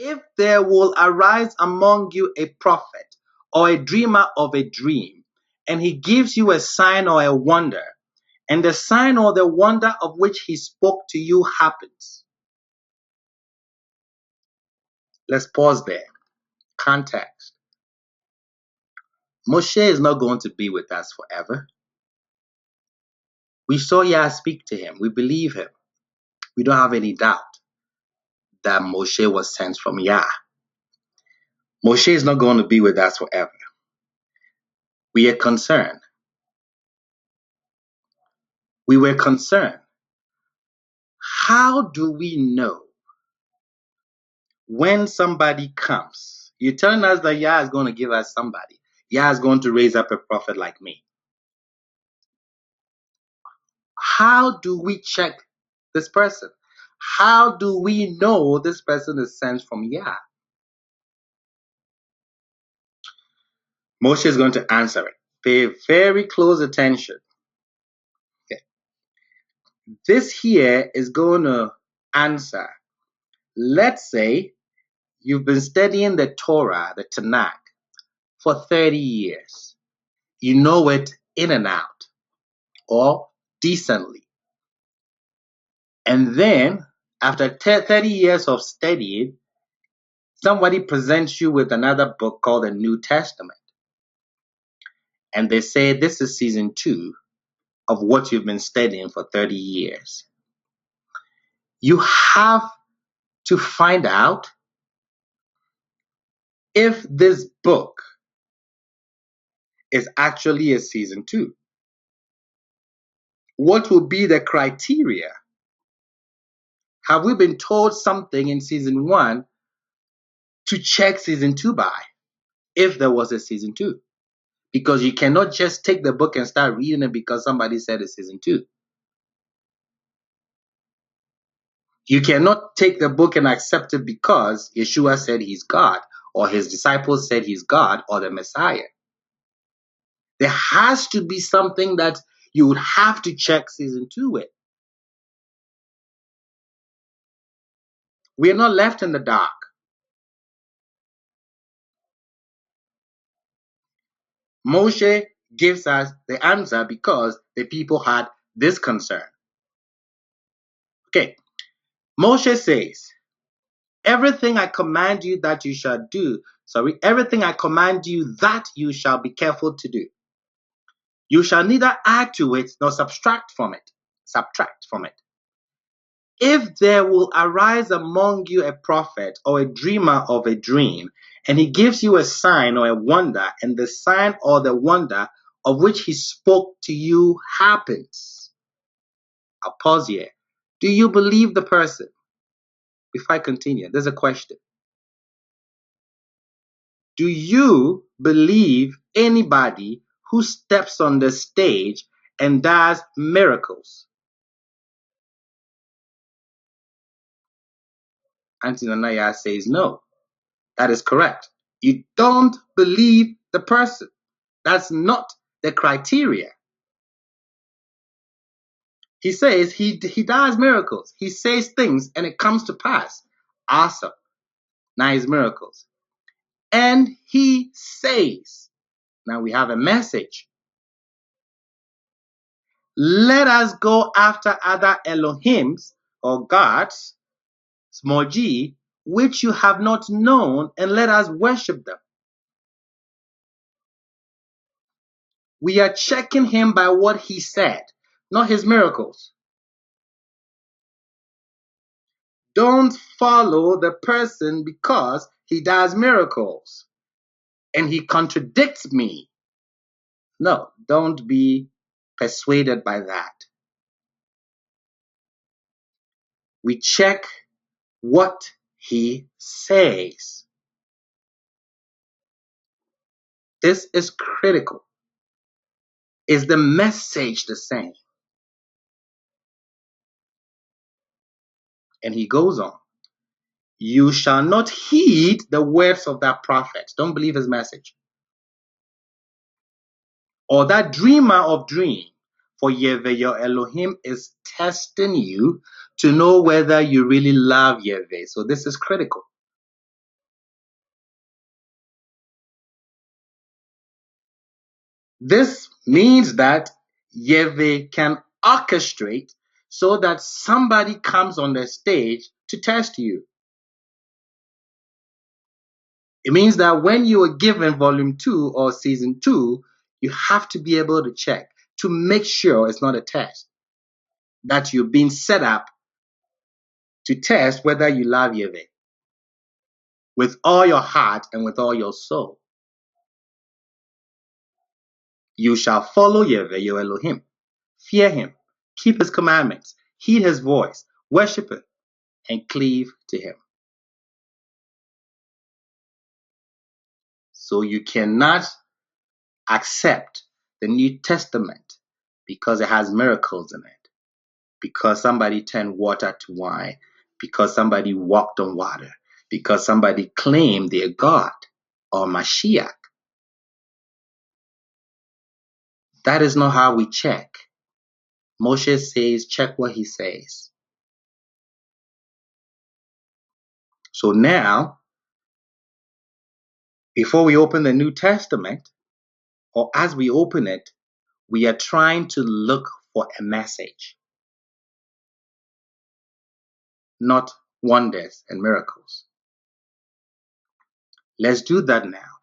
If there will arise among you a prophet or a dreamer of a dream, and he gives you a sign or a wonder, and the sign or the wonder of which he spoke to you happens. Let's pause there. Context. Moshe is not going to be with us forever. We saw Yah speak to him. We believe him. We don't have any doubt that Moshe was sent from Yah. Moshe is not going to be with us forever. We are concerned. We were concerned. How do we know when somebody comes? You're telling us that Yah is going to give us somebody. Yah is going to raise up a prophet like me. How do we check this person? How do we know this person is sent from Yah? Moshe is going to answer it. Pay very close attention. Okay. This here is going to answer. Let's say you've been studying the Torah, the Tanakh, for 30 years. You know it in and out, or decently. And then, after 30 years of studying, somebody presents you with another book called the New Testament. And they say, this is season 2 of what you've been studying for 30 years. You have to find out if this book is actually a season 2. What will be the criteria? Have we been told something in season 1 to check season 2 by, if there was a season 2? Because you cannot just take the book and start reading it because somebody said it's season 2. You cannot take the book and accept it because Yeshua said he's God, or his disciples said he's God, or the Messiah. There has to be something that you would have to check season 2 with. We are not left in the dark. Moshe gives us the answer because the people had this concern. Okay. Moshe says, everything I command you that you shall do, everything I command you that you shall be careful to do. You shall neither add to it nor subtract from it. If there will arise among you a prophet or a dreamer of a dream, and he gives you a sign or a wonder, and the sign or the wonder of which he spoke to you happens. I'll pause here. Do you believe the person? Before I continue, there's a question. Do you believe anybody who steps on the stage and does miracles? Auntie Nanaya says no. That is correct. You don't believe the person. That's not the criteria. He says he does miracles. He says things and it comes to pass. Awesome. Nice miracles. And he says, now we have a message. Let us go after other Elohims or gods, small g, which you have not known, and let us worship them. We are checking him by what he said, not his miracles. Don't follow the person because he does miracles and he contradicts me. No, don't be persuaded by that. We check what he says. This is critical. Is the message the same? And he goes on. You shall not heed the words of that prophet. Don't believe his message. Or that dreamer of dreams. For Yahweh, your Elohim, is testing you to know whether you really love Yahweh. So this is critical. This means that Yahweh can orchestrate so that somebody comes on the stage to test you. It means that when you are given volume 2 or season 2, you have to be able to check to make sure it's not a test, that you're being set up to test whether you love Yahweh with all your heart and with all your soul. You shall follow Yahweh, your Elohim, fear him, keep his commandments, heed his voice, worship him, and cleave to him. So you cannot accept the New Testament because it has miracles in it, because somebody turned water to wine, because somebody walked on water, because somebody claimed they're God or Mashiach. That is not how we check. Moshe says, check what he says. So now, before we open the New Testament, or as we open it, we are trying to look for a message, not wonders and miracles. Let's do that now.